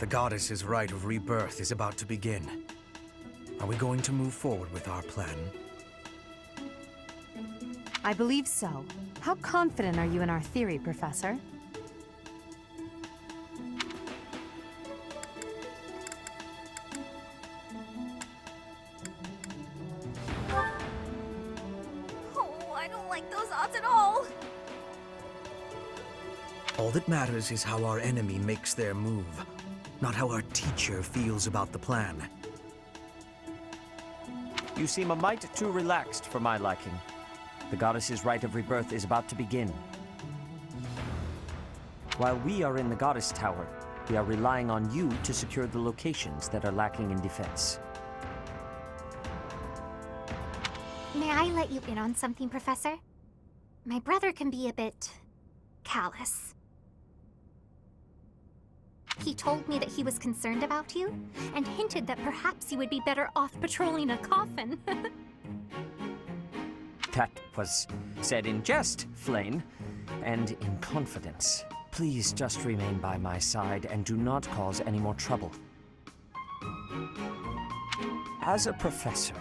The goddess's rite of rebirth is about to begin. Are we going to move forward with our plan? I believe so. How confident are you in our theory, Professor? Oh, I don't like those odds at all. All that matters is how our enemy makes their move, not how our teacher feels about the plan. You seem a mite too relaxed for my liking. The goddess's rite of rebirth is about to begin. While we are in the goddess tower, we are relying on you to secure the locations that are lacking in defense. May I let you in on something, Professor? My brother can be a bit callous. He told me that he was concerned about you, and hinted that perhaps you would be better off patrolling a coffin. That was said in jest, Flame, and in confidence. Please just remain by my side and do not cause any more trouble. As a professor,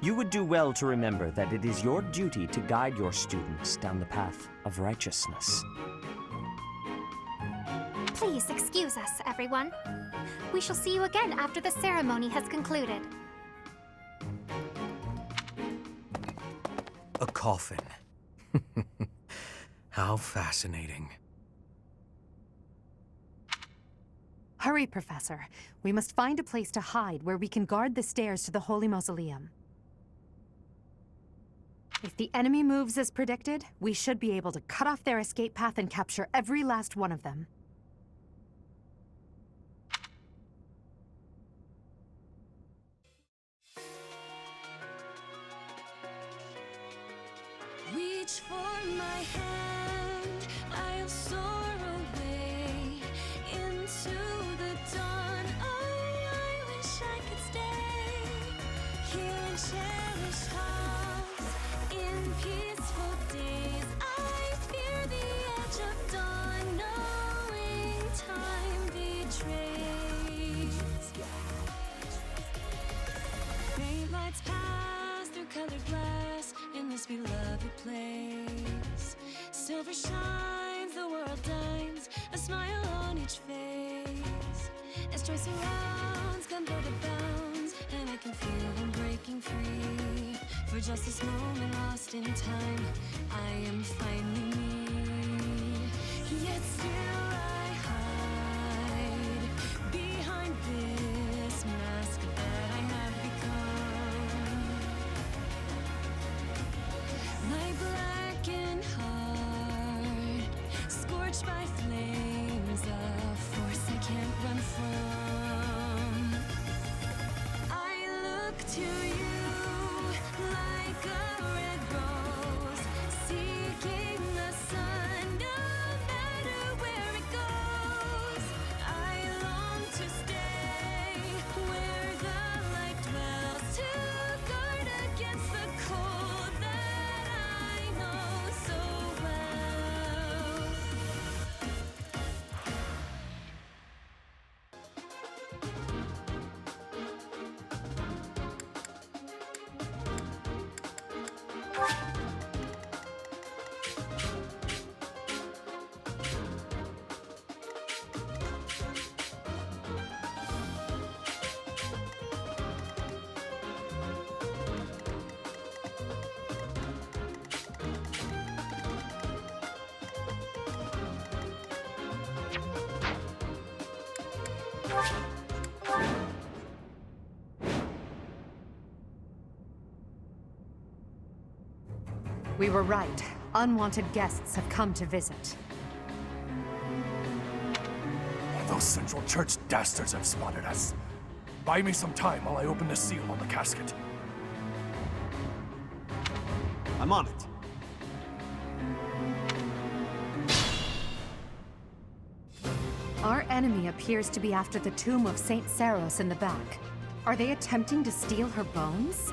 you would do well to remember that it is your duty to guide your students down the path of righteousness. Please excuse us, everyone. We shall see you again after the ceremony has concluded. A coffin. How fascinating. Hurry, Professor. We must find a place to hide where we can guard the stairs to the Holy Mausoleum. If the enemy moves as predicted, we should be able to cut off their escape path and capture every last one of them. Reach for my hand, I'll soar away into the dawn. Oh, I wish I could stay here in cherished halls, in peaceful days. I fear the edge of dawn, knowing time betrays. Faint lights pass through colored glass in this beloved place. Silver shines, the world dines, a smile on each face. As joy surrounds, converted bounds, and I can feel them breaking free. For just this moment lost in time, I am finally me. Yet still I hide behind this mask that I have become. My blackened heart, scorched by flames, a force I can't run from. I look to you like a red rose, seeking the sun, no matter where it goes. I long to stay where the light dwells, to guard against the cold that I know so well. We were right. Unwanted guests have come to visit. Those Central Church dastards have spotted us. Buy me some time while I open the seal on the casket. I'm on it. Our enemy appears to be after the tomb of Saint Saros in the back. Are they attempting to steal her bones?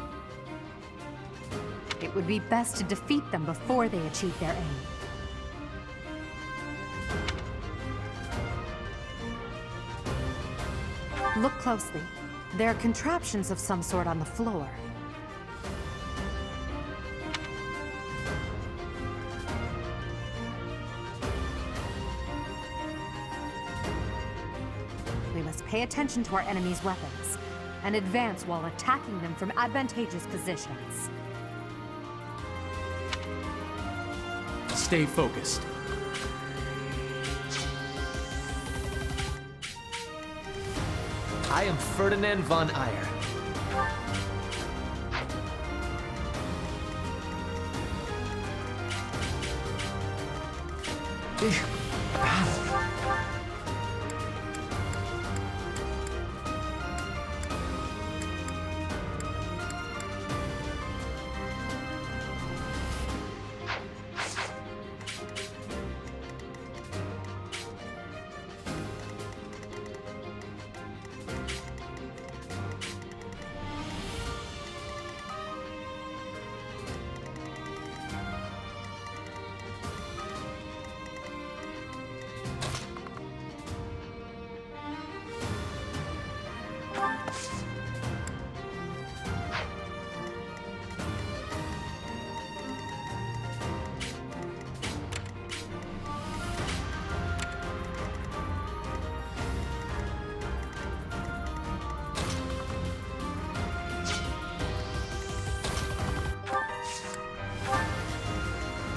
It would be best to defeat them before they achieve their aim. Look closely. There are contraptions of some sort on the floor. We must pay attention to our enemy's weapons and advance while attacking them from advantageous positions. Stay focused. I am Ferdinand von Eyre.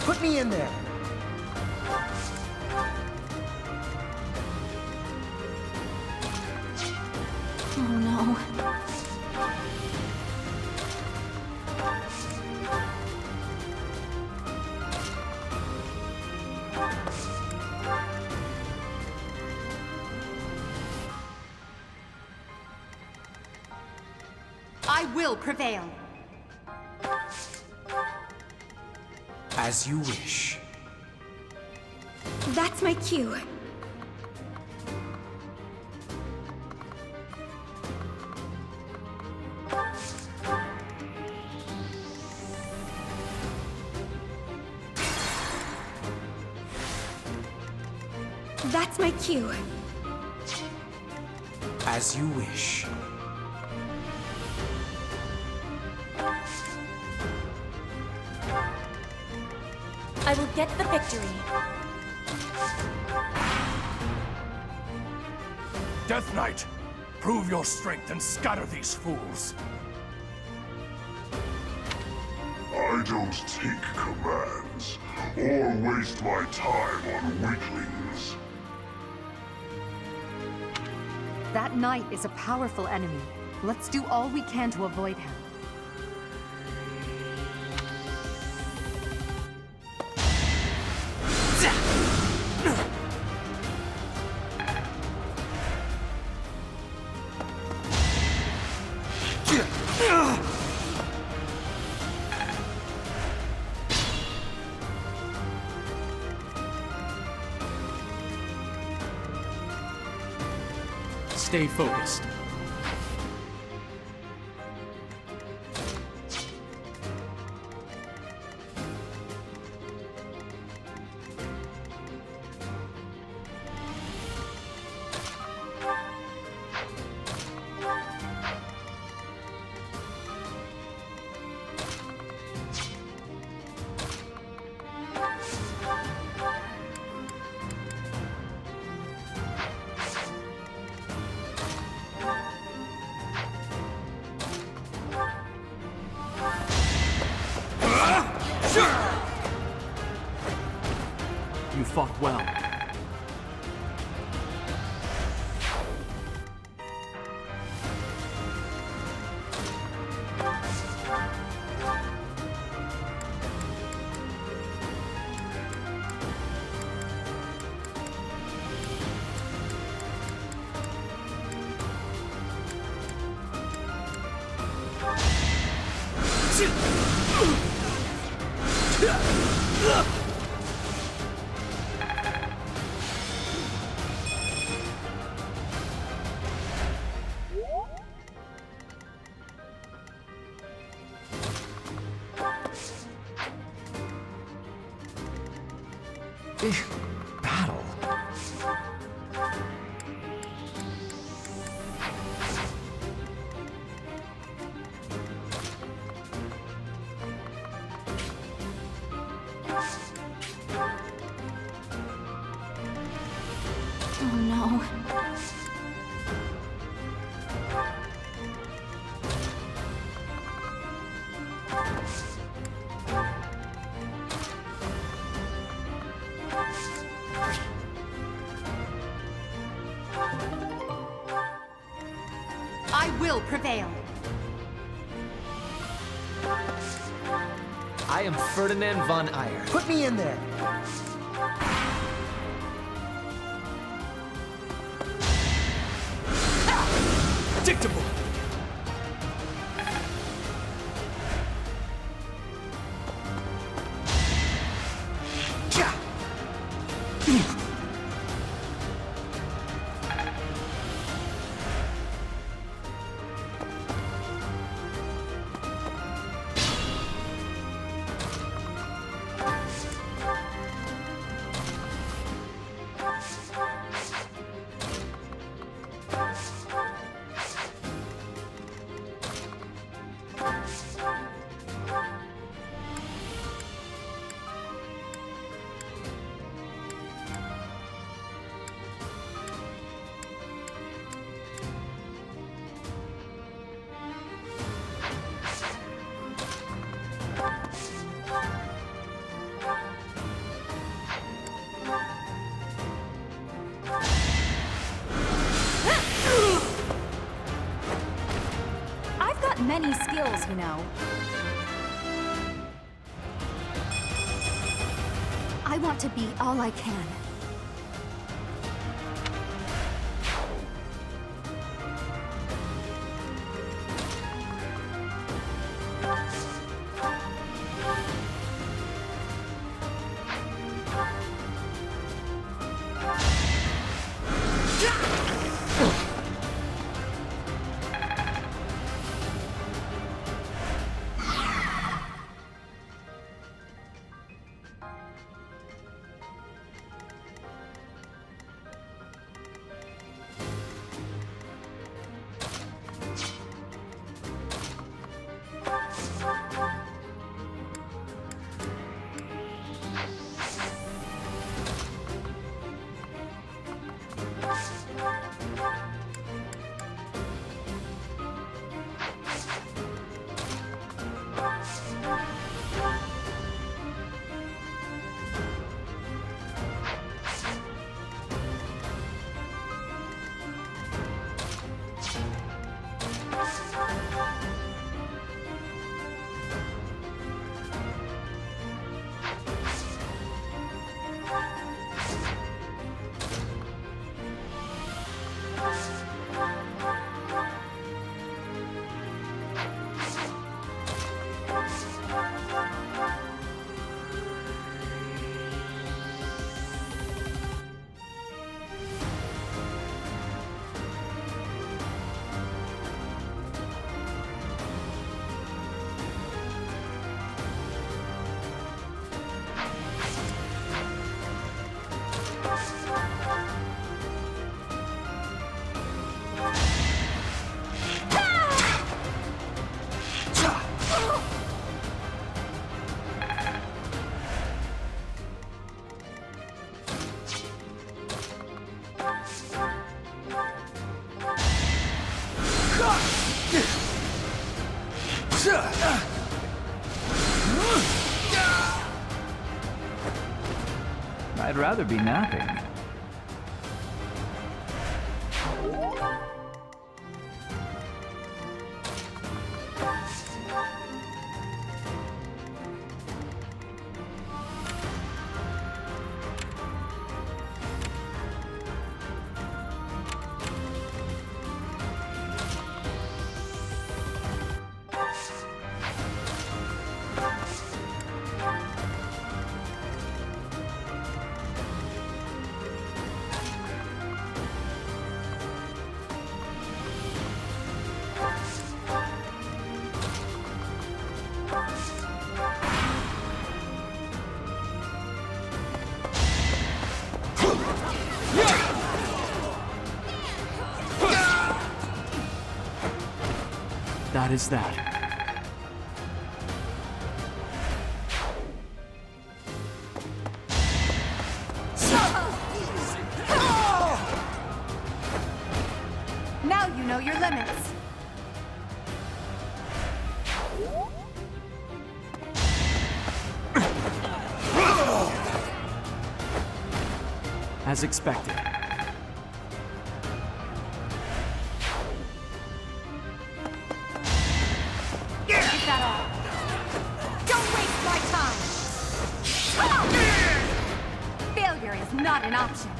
Put me in there. Oh no. I will prevail. As you wish. That's my cue. That's my cue. As you wish. I will get the victory. Death Knight, prove your strength and scatter these fools. I don't take commands, or waste my time on weaklings. That knight is a powerful enemy. Let's do all we can to avoid him. Stay focused. You fought well. Battle. no. I will prevail. I am Ferdinand von Eyre. Put me in there. Predictable! Many skills, you know. I want to be all I can. I'd rather be napping. That is that. know your limits. As expected. Is that all? Don't waste my time! Failure is not an option.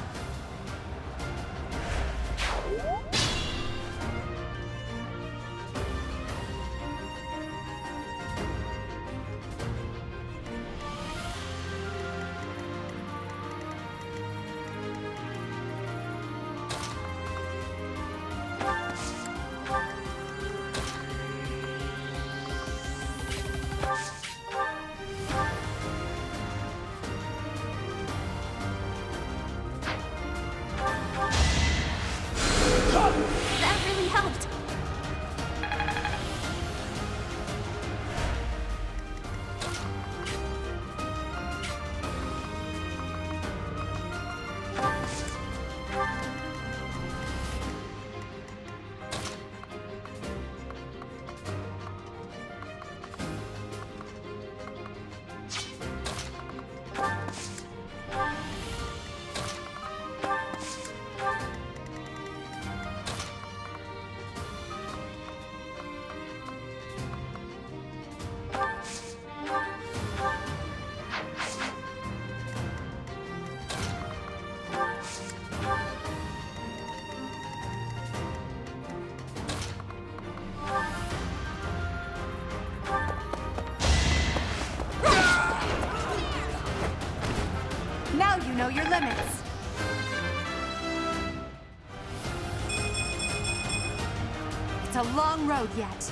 That really helped. Now you know your limits. It's a long road yet.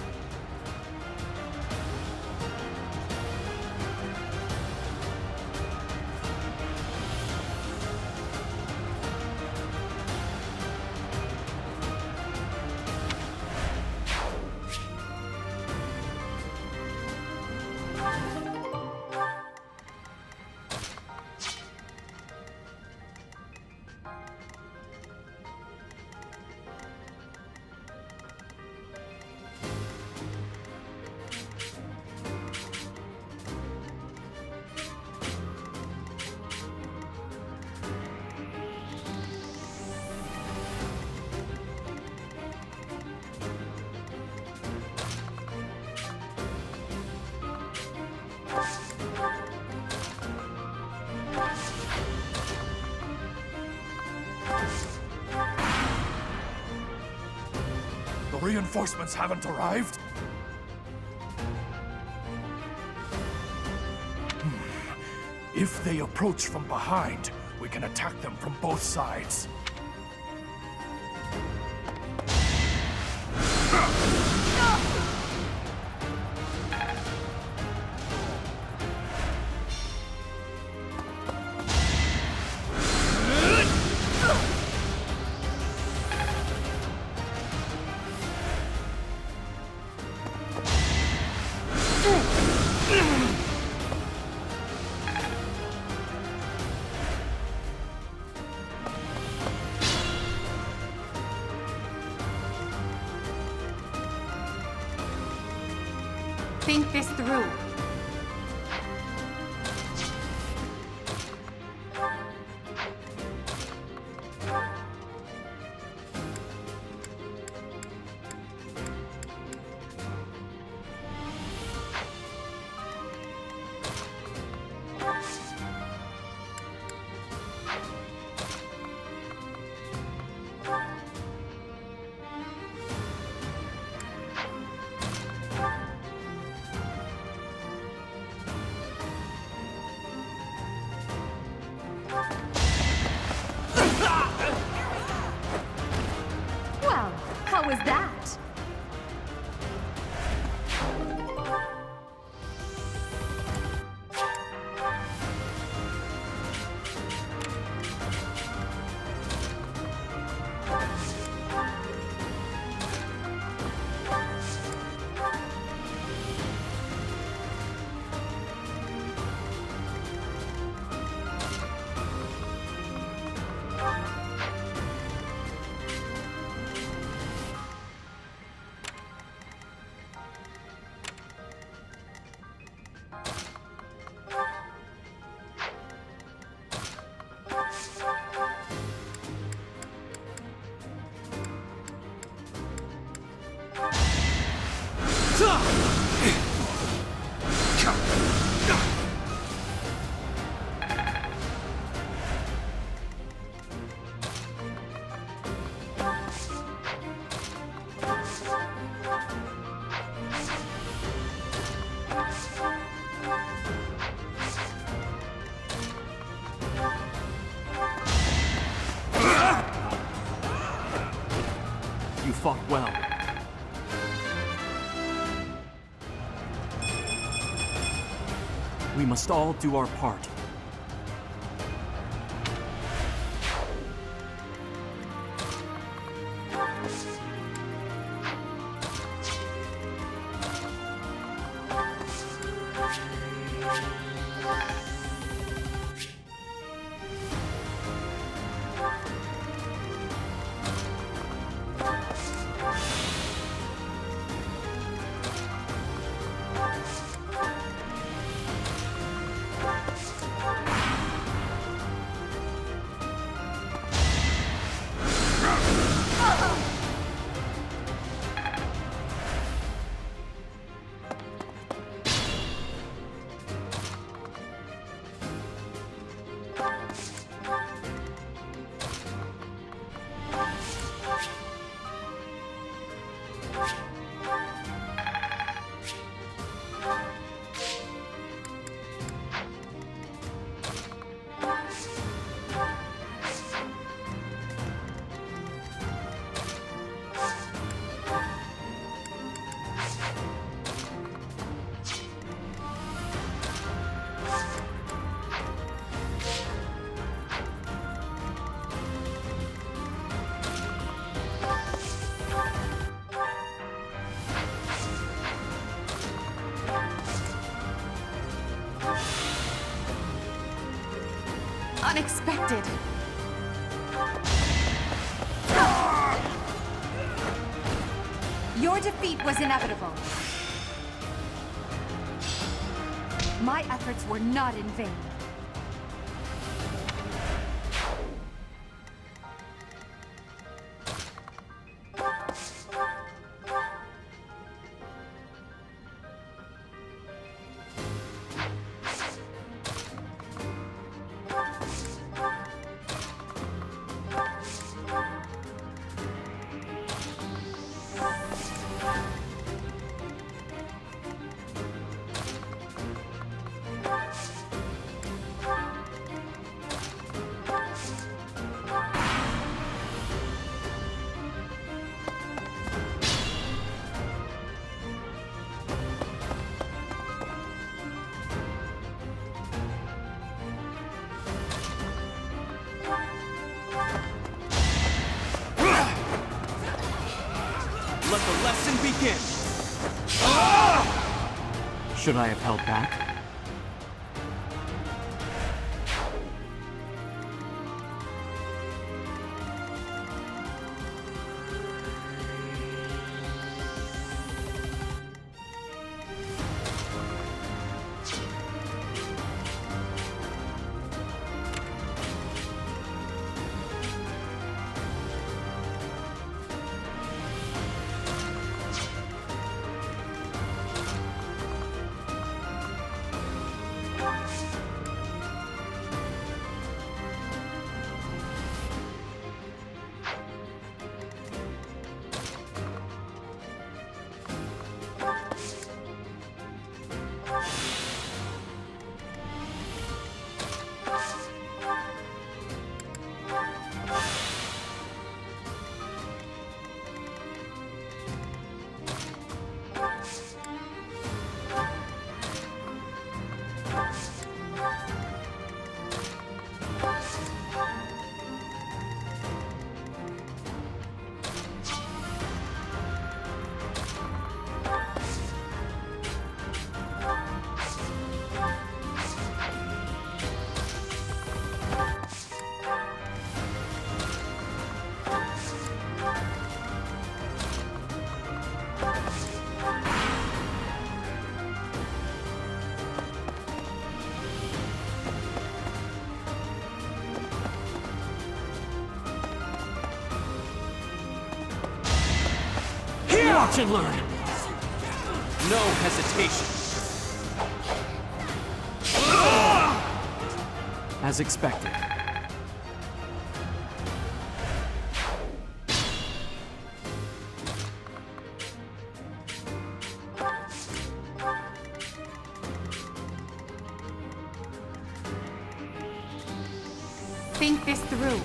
The reinforcements haven't arrived? If they approach from behind, we can attack them from both sides. Think this through. fought well. We must all do our part. Unexpected. Your defeat was inevitable. My efforts were not in vain. Let the lesson begin! Should I have held back? Watch and learn. No hesitation. As expected. Think this through.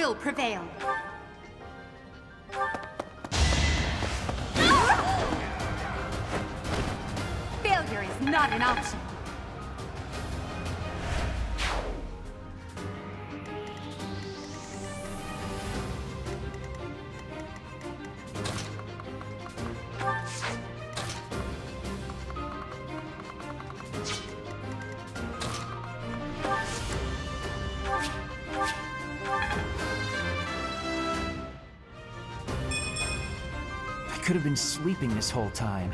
will prevail. Failure is not an option. I could have been sleeping this whole time.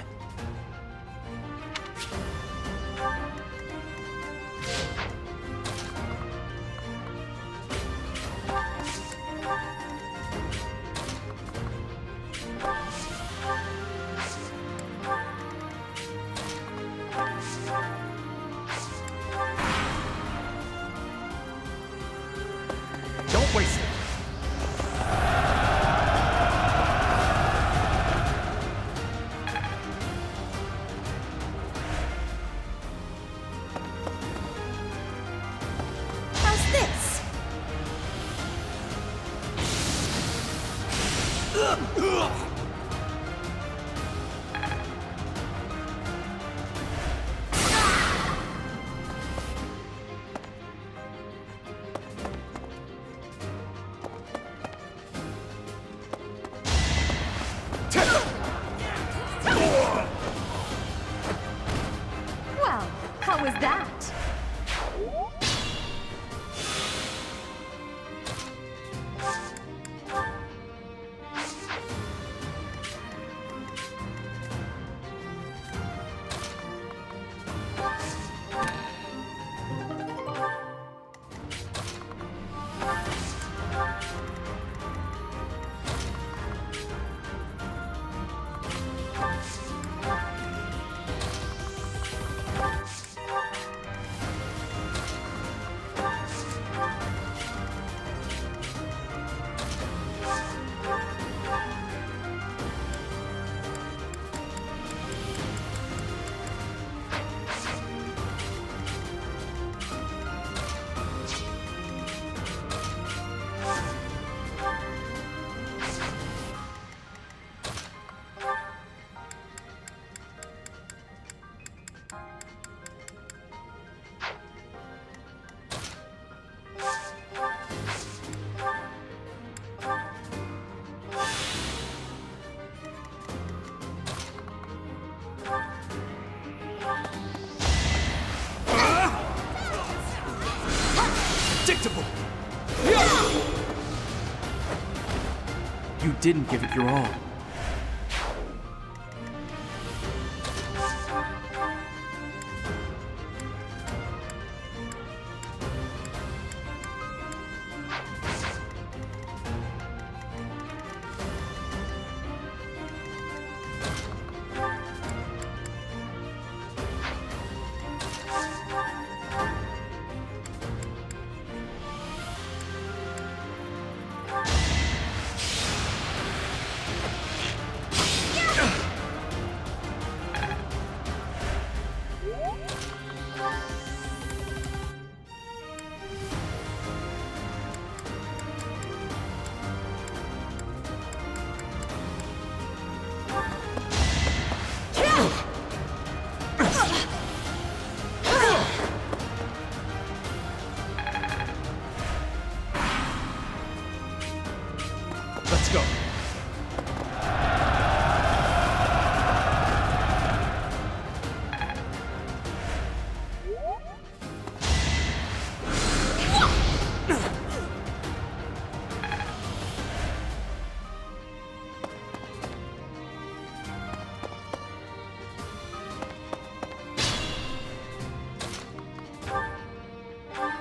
Don't waste it. How's this? Well, how was that? Predictable. You didn't give it your all. Let's go.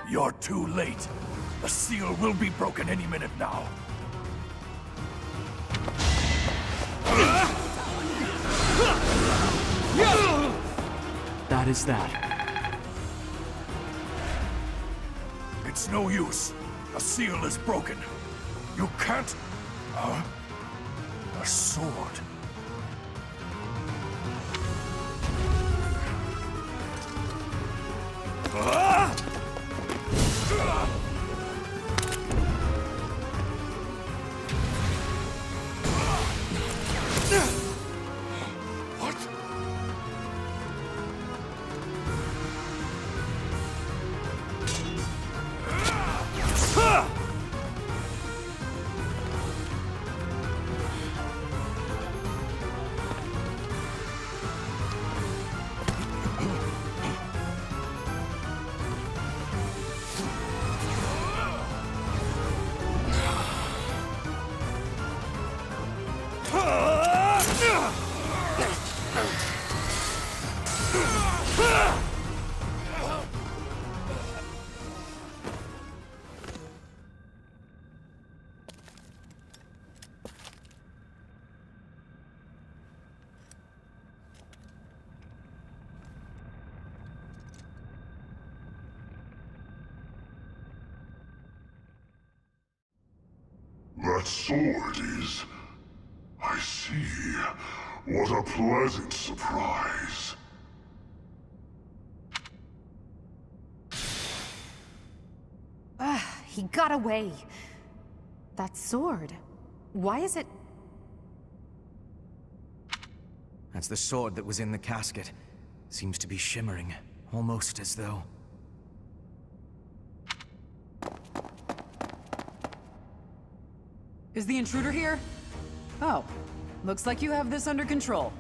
You're too late. The seal will be broken any minute now. That is that. It's no use. A seal is broken. You can't... a sword. that sword is... I see. What a pleasant surprise. He got away. That sword. Why is it... That's the sword that was in the casket. Seems to be shimmering, almost as though... Is the intruder here? Oh, looks like you have this under control.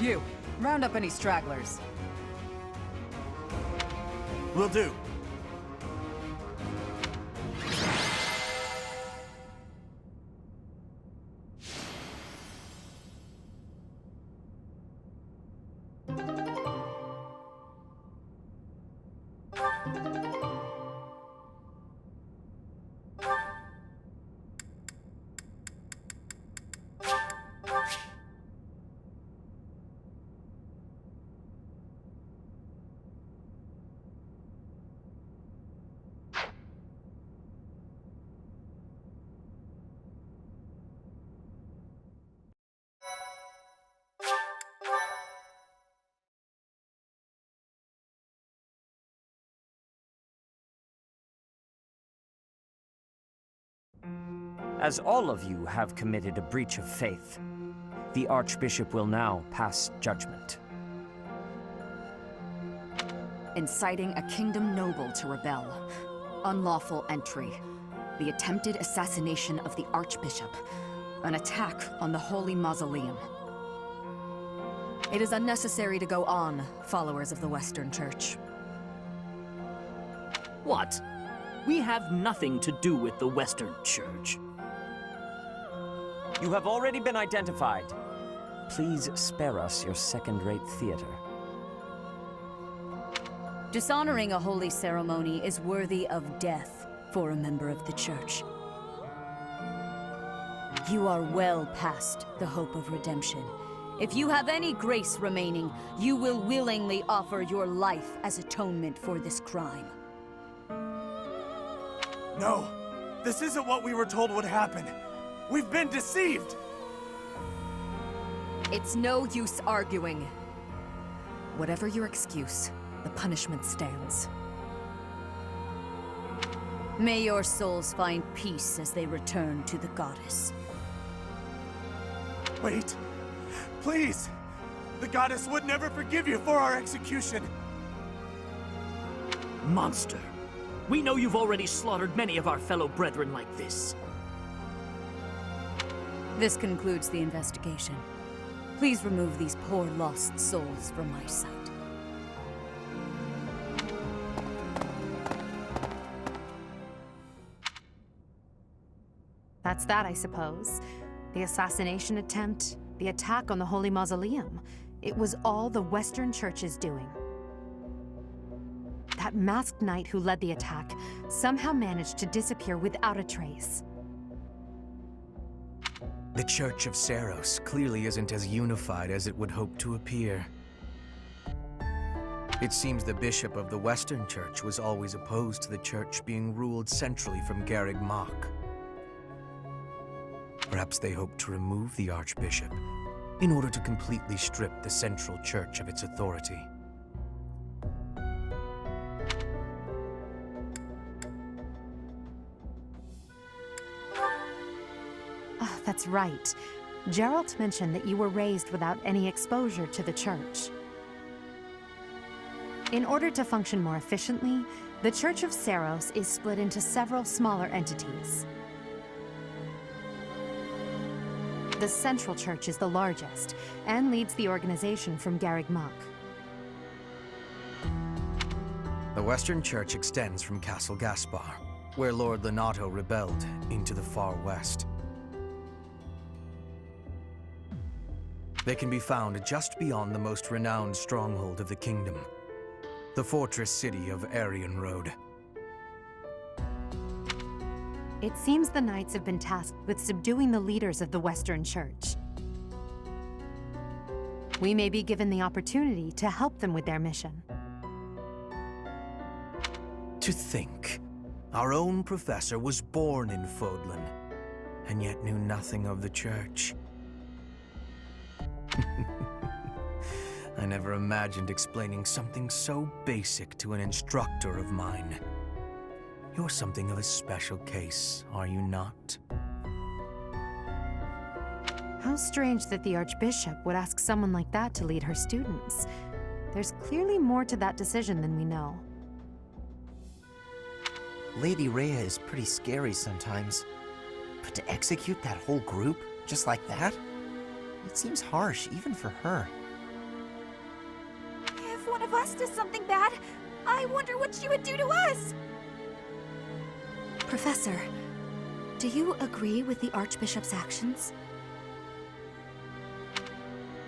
You, round up any stragglers. Will do. As all of you have committed a breach of faith, the Archbishop will now pass judgment. Inciting a kingdom noble to rebel. Unlawful entry. The attempted assassination of the Archbishop. An attack on the Holy Mausoleum. It is unnecessary to go on, followers of the Western Church. What? We have nothing to do with the Western Church. You have already been identified. Please spare us your second-rate theater. Dishonoring a holy ceremony is worthy of death for a member of the Church. You are well past the hope of redemption. If you have any grace remaining, you will willingly offer your life as atonement for this crime. No, this isn't what we were told would happen. We've been deceived! It's no use arguing. Whatever your excuse, the punishment stands. May your souls find peace as they return to the goddess. Wait, please! The goddess would never forgive you for our execution! Monster. We know you've already slaughtered many of our fellow brethren like this. This concludes the investigation. Please remove these poor lost souls from my sight. That's that, I suppose. The assassination attempt, the attack on the Holy Mausoleum. It was all the Western Church's doing. That masked knight who led the attack somehow managed to disappear without a trace. The Church of Seiros clearly isn't as unified as it would hope to appear. It seems the bishop of the Western Church was always opposed to the Church being ruled centrally from Garreg Mach. Perhaps they hope to remove the Archbishop in order to completely strip the Central Church of its authority. Oh, that's right. Geralt mentioned that you were raised without any exposure to the Church. In order to function more efficiently, the Church of Seiros is split into several smaller entities. The Central Church is the largest, and leads the organization from Garreg Mach. The Western Church extends from Castle Gaspar, where Lord Lenato rebelled, into the far west. They can be found just beyond the most renowned stronghold of the kingdom, the fortress city of Arian Road. It seems the knights have been tasked with subduing the leaders of the Western Church. We may be given the opportunity to help them with their mission. To think, Our own professor was born in Fodlan, and yet knew nothing of the church. I never imagined explaining something so basic to an instructor of mine. You're something of a special case, are you not? How strange that the Archbishop would ask someone like that to lead her students. There's clearly more to that decision than we know. Lady Rhea is pretty scary sometimes. But to execute that whole group, just like that? It seems harsh, even for her. If one of us does something bad, I wonder what she would do to us! Professor, do you agree with the Archbishop's actions?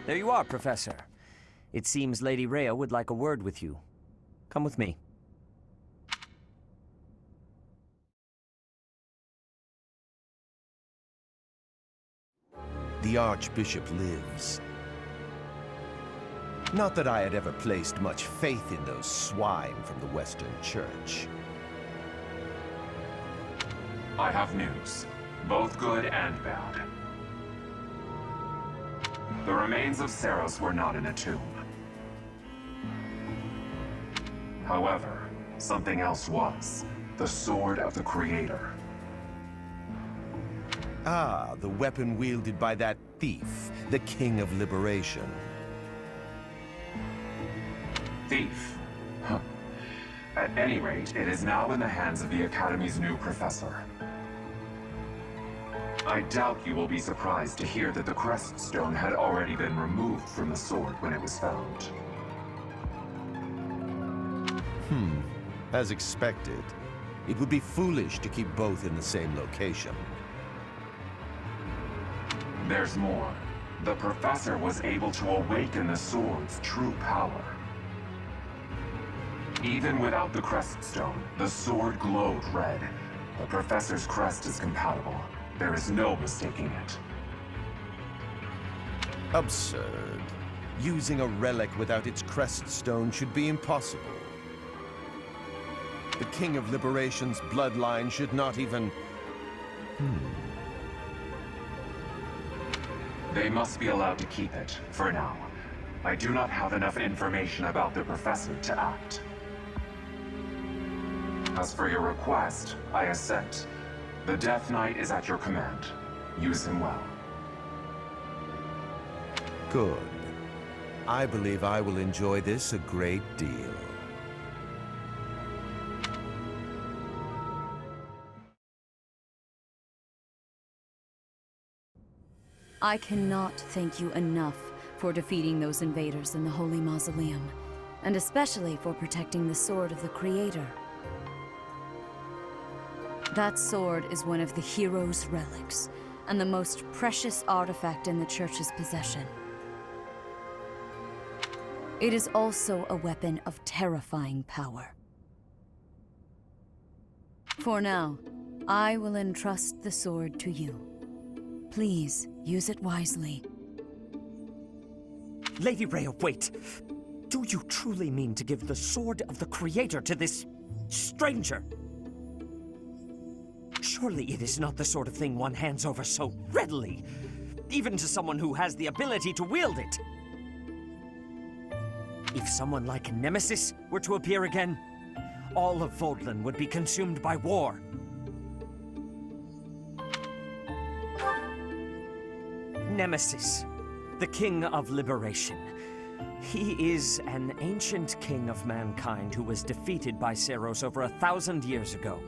There you are, Professor. It seems Lady Rhea would like a word with you. Come with me. The Archbishop lives. Not that I had ever placed much faith in those swine from the Western Church. I have news, both good and bad. The remains of Seiros were not in a tomb. However, something else was. The Sword of the Creator. Ah, the weapon wielded by that thief, the King of Liberation. Thief? Huh. At any rate, it is now in the hands of the Academy's new professor. I doubt you will be surprised to hear that the crest stone had already been removed from the sword when it was found. As expected. It would be foolish to keep both in the same location. There's more. The professor was able to awaken the sword's true power. Even without the crest stone, the sword glowed red. The professor's crest is compatible. There is no mistaking it. Absurd. Using a relic without its crest stone should be impossible. The King of Liberation's bloodline should not even... They must be allowed to keep it, for now. I do not have enough information about the professor to act. As for your request, I assent. The Death Knight is at your command. Use him well. Good. I believe I will enjoy this a great deal. I cannot thank you enough for defeating those invaders in the Holy Mausoleum, and especially for protecting the Sword of the Creator. That sword is one of the hero's relics, and the most precious artifact in the Church's possession. It is also a weapon of terrifying power. For now, I will entrust the sword to you. Please, use it wisely. Lady Rhea, wait! Do you truly mean to give the Sword of the Creator to this stranger? Surely it is not the sort of thing one hands over so readily, even to someone who has the ability to wield it. If someone like Nemesis were to appear again, all of Fodlan would be consumed by war. Nemesis, the King of Liberation. He is an ancient king of mankind who was defeated by Seiros over 1,000 years ago.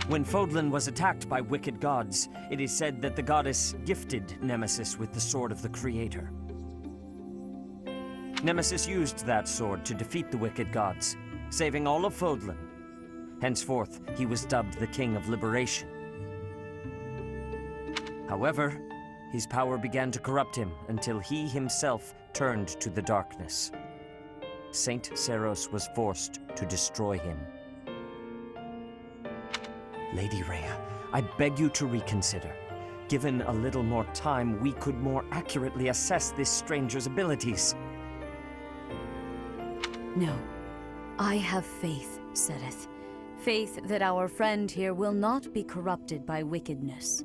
When Fodlan was attacked by wicked gods, it is said that the goddess gifted Nemesis with the Sword of the Creator. Nemesis used that sword to defeat the wicked gods, saving all of Fodlan. Henceforth, he was dubbed the King of Liberation. However, his power began to corrupt him until he himself turned to the darkness. Saint Seiros was forced to destroy him. Lady Rhea, I beg you to reconsider. Given a little more time, we could more accurately assess this stranger's abilities. No. I have faith, Seteth. Faith that our friend here will not be corrupted by wickedness.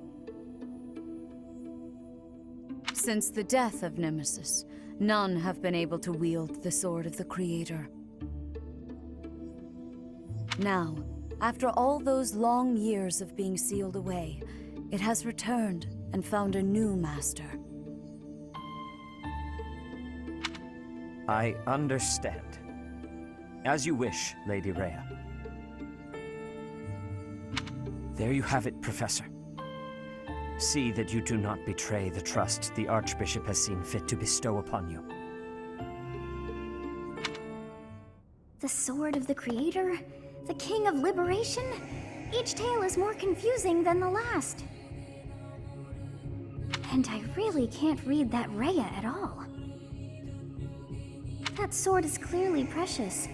Since the death of Nemesis, none have been able to wield the sword of the Creator. Now, after all those long years of being sealed away, it has returned and found a new master. I understand. As you wish, Lady Rhea. There you have it, Professor. See that you do not betray the trust the Archbishop has seen fit to bestow upon you. The sword of the Creator? The King of Liberation? Each tale is more confusing than the last. And I really can't read that Rhea at all. That sword is clearly precious.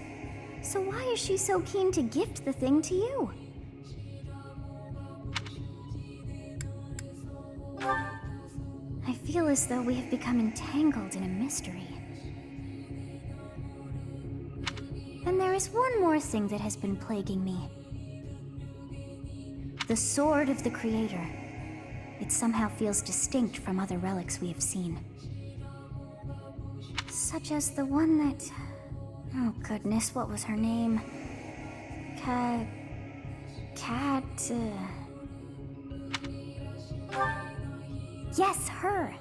So why is she so keen to gift the thing to you? I feel as though we have become entangled in a mystery. And there is one more thing that has been plaguing me. The sword of the Creator. It somehow feels distinct from other relics we have seen. Such as the one that... Oh goodness, what was her name? Yes, her!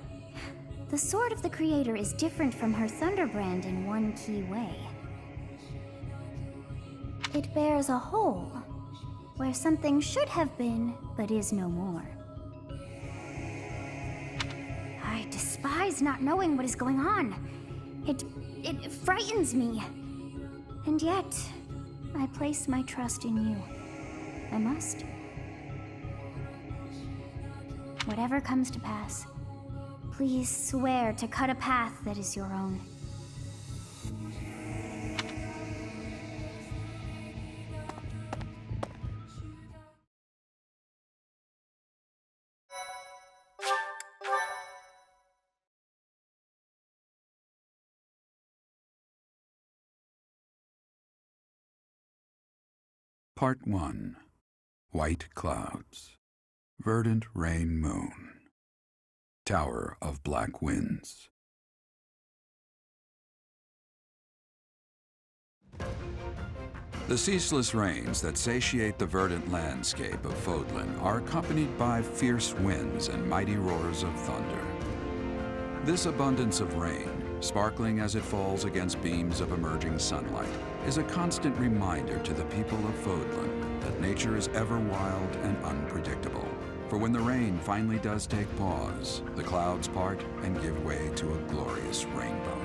The sword of the Creator is different from her Thunderbrand in one key way. It bears a hole, where something should have been, but is no more. I despise not knowing what is going on. It frightens me. And yet, I place my trust in you. I must. Whatever comes to pass, please swear to cut a path that is your own. Part 1. White Clouds. Verdant Rain Moon. Tower of Black Winds. The ceaseless rains that satiate the verdant landscape of Fodlan are accompanied by fierce winds and mighty roars of thunder. This abundance of rain, sparkling as it falls against beams of emerging sunlight, is a constant reminder to the people of Fodlan that nature is ever wild and unpredictable. For when the rain finally does take pause, the clouds part and give way to a glorious rainbow.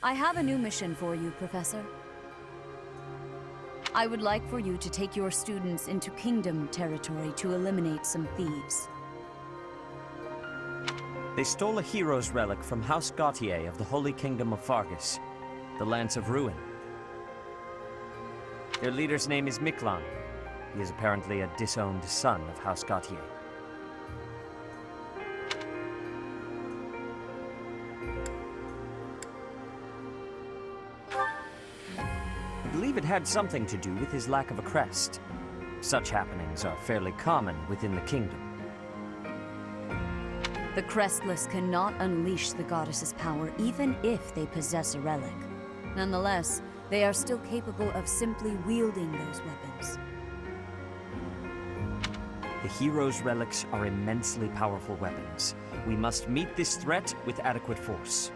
I have a new mission for you, Professor. I would like for you to take your students into Kingdom territory to eliminate some thieves. They stole a hero's relic from House Gautier of the Holy Kingdom of Fargus, the Lance of Ruin. Their leader's name is Miklan. He is apparently a disowned son of House Gautier. I believe it had something to do with his lack of a crest. Such happenings are fairly common within the kingdom. The Crestless cannot unleash the goddess's power even if they possess a relic. Nonetheless, they are still capable of simply wielding those weapons. The hero's relics are immensely powerful weapons. We must meet this threat with adequate force.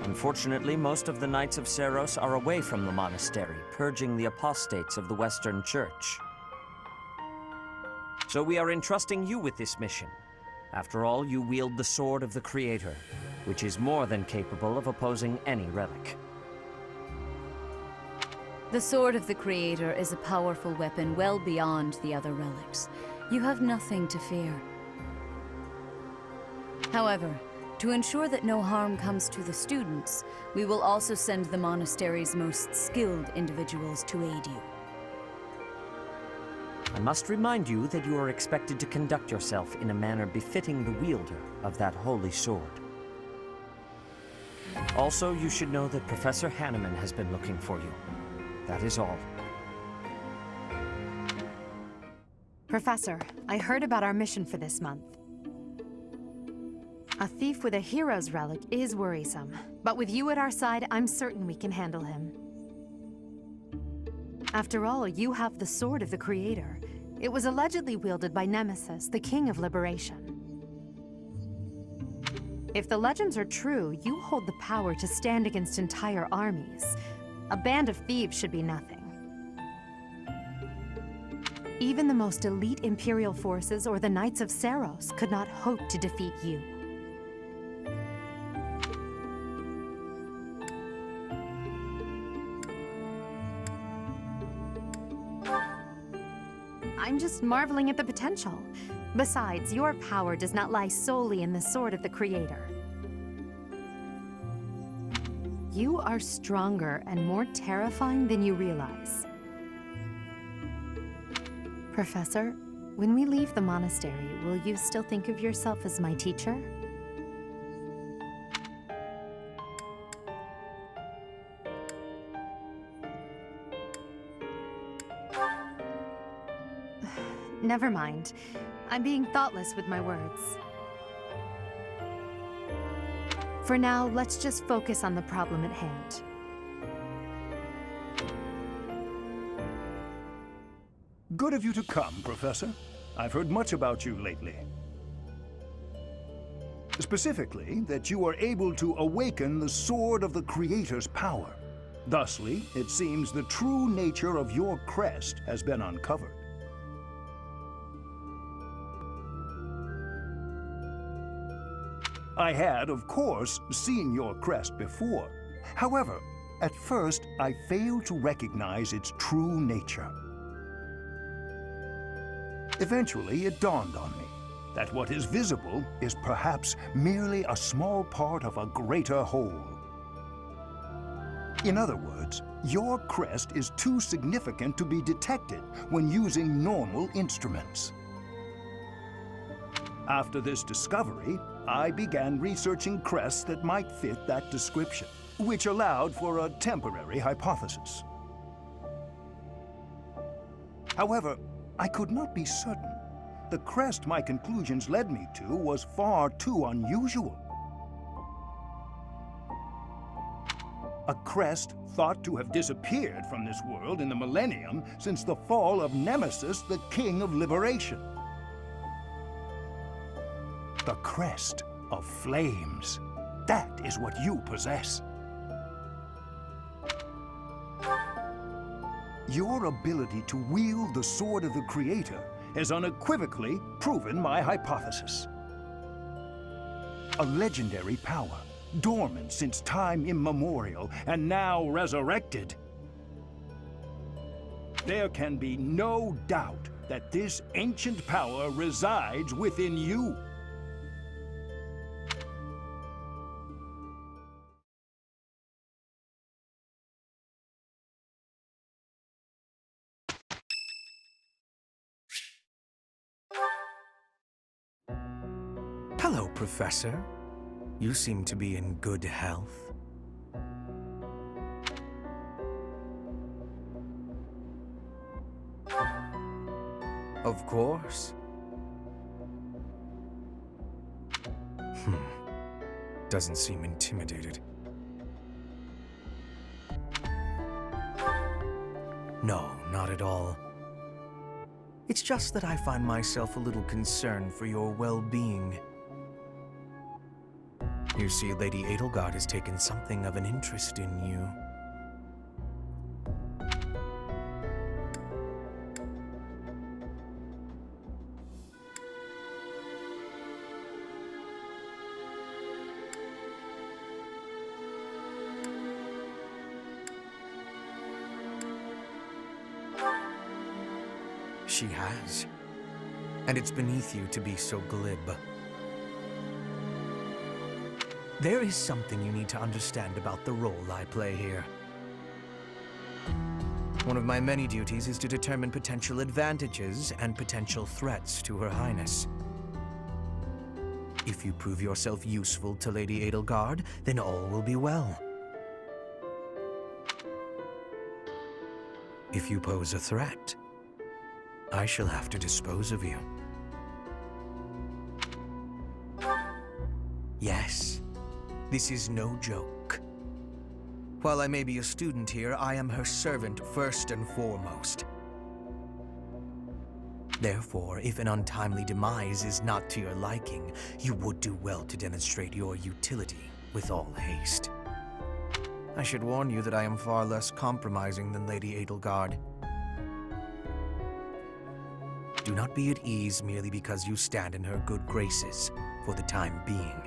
Unfortunately, most of the Knights of Seiros are away from the monastery, purging the apostates of the Western Church. So we are entrusting you with this mission. After all, you wield the sword of the Creator, which is more than capable of opposing any relic. The sword of the Creator is a powerful weapon well beyond the other relics. You have nothing to fear. However, to ensure that no harm comes to the students, we will also send the monastery's most skilled individuals to aid you. I must remind you that you are expected to conduct yourself in a manner befitting the wielder of that holy sword. Also, you should know that Professor Hanneman has been looking for you. That is all. Professor, I heard about our mission for this month. A thief with a hero's relic is worrisome, but with you at our side, I'm certain we can handle him. After all, you have the sword of the Creator. It was allegedly wielded by Nemesis, the King of Liberation. If the legends are true, you hold the power to stand against entire armies. A band of thieves should be nothing. Even the most elite Imperial forces or the Knights of Seiros could not hope to defeat you. I'm just marveling at the potential. Besides, your power does not lie solely in the sword of the Creator. You are stronger and more terrifying than you realize. Professor, when we leave the monastery, will you still think of yourself as my teacher? Never mind. I'm being thoughtless with my words. For now, let's just focus on the problem at hand. Good of you to come, Professor. I've heard much about you lately. Specifically, that you are able to awaken the sword of the Creator's power. Thusly, it seems the true nature of your crest has been uncovered. I had, of course, seen your crest before. However, at first, I failed to recognize its true nature. Eventually, it dawned on me that what is visible is perhaps merely a small part of a greater whole. In other words, your crest is too significant to be detected when using normal instruments. After this discovery, I began researching crests that might fit that description, which allowed for a temporary hypothesis. However, I could not be certain. The crest my conclusions led me to was far too unusual. A crest thought to have disappeared from this world in the millennium since the fall of Nemesis, the King of Liberation. The crest of flames. That is what you possess. Your ability to wield the sword of the Creator has unequivocally proven my hypothesis. A legendary power, dormant since time immemorial and now resurrected. There can be no doubt that this ancient power resides within you. Hello, Professor. You seem to be in good health. Of course. Doesn't seem intimidated. No, not at all. It's just that I find myself a little concerned for your well-being. You see, Lady Edelgard has taken something of an interest in you. She has. And it's beneath you to be so glib. There is something you need to understand about the role I play here. One of my many duties is to determine potential advantages and potential threats to Her Highness. If you prove yourself useful to Lady Edelgard, then all will be well. If you pose a threat, I shall have to dispose of you. Yes, this is no joke. While I may be a student here, I am her servant first and foremost. Therefore, if an untimely demise is not to your liking, you would do well to demonstrate your utility with all haste. I should warn you that I am far less compromising than Lady Edelgard. Do not be at ease merely because you stand in her good graces for the time being.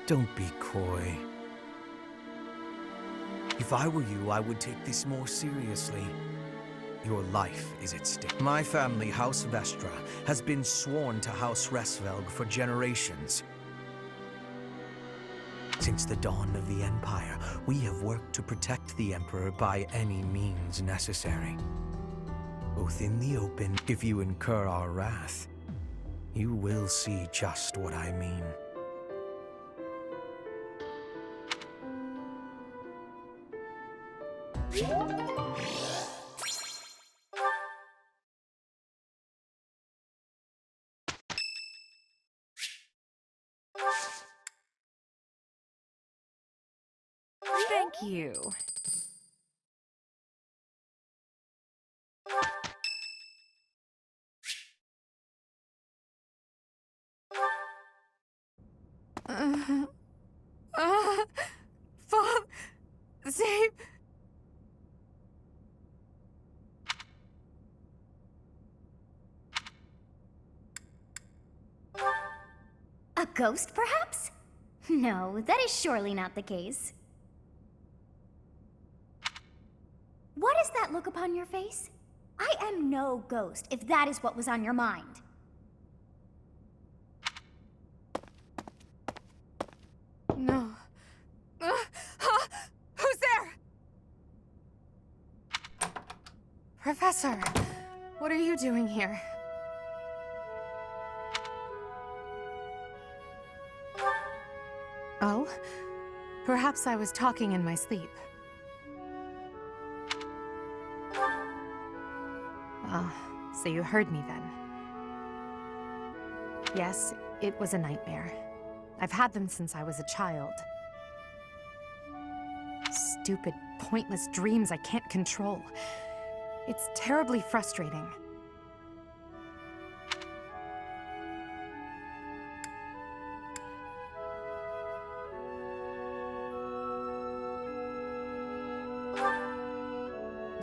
Don't be coy. If I were you, I would take this more seriously. Your life is at stake. My family, House Vestra, has been sworn to House Resvelg for generations. Since the dawn of the Empire, we have worked to protect the Emperor by any means necessary. Both in the open, if you incur our wrath, you will see just what I mean. Thank you. Save. A ghost, perhaps? No, that is surely not the case. What is that look upon your face? I am no ghost, if that is what was on your mind. No. Who's there? Professor, what are you doing here? Oh? Perhaps I was talking in my sleep. Ah, so you heard me then. Yes, it was a nightmare. I've had them since I was a child. Stupid, pointless dreams I can't control. It's terribly frustrating.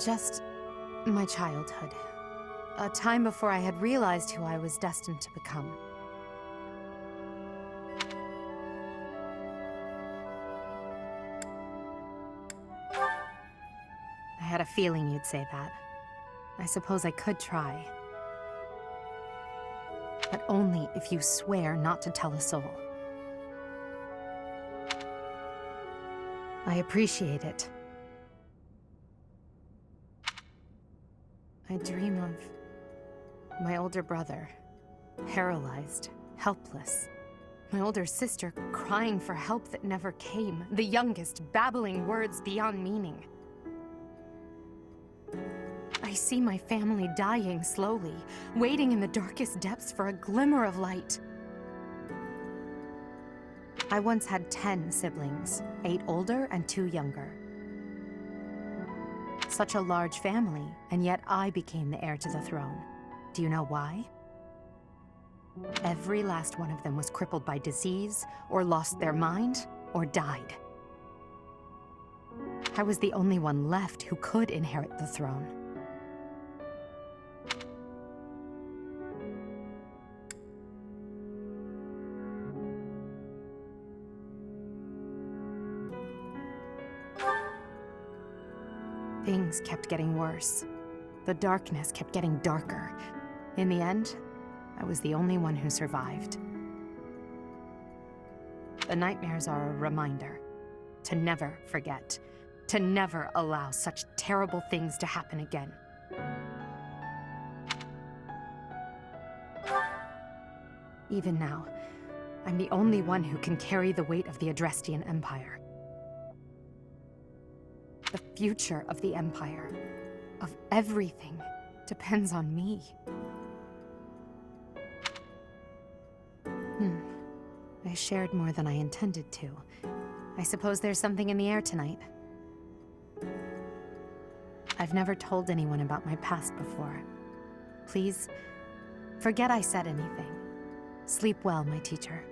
Just my childhood. A time before I had realized who I was destined to become. I had a feeling you'd say that. I suppose I could try. But only if you swear not to tell a soul. I appreciate it. I dream of my older brother, paralyzed, helpless. My older sister crying for help that never came. The youngest babbling words beyond meaning. I see my family dying slowly, waiting in the darkest depths for a glimmer of light. I once had 10 siblings, 8 older and 2 younger. Such a large family, and yet I became the heir to the throne. Do you know why? Every last one of them was crippled by disease, or lost their mind, or died. I was the only one left who could inherit the throne. Things kept getting worse. The darkness kept getting darker. In the end, I was the only one who survived. The nightmares are a reminder to never forget, to never allow such terrible things to happen again. Even now, I'm the only one who can carry the weight of the Adrestian Empire. The future of the Empire, of everything, depends on me. I shared more than I intended to. I suppose there's something in the air tonight. I've never told anyone about my past before. Please, forget I said anything. Sleep well, my teacher.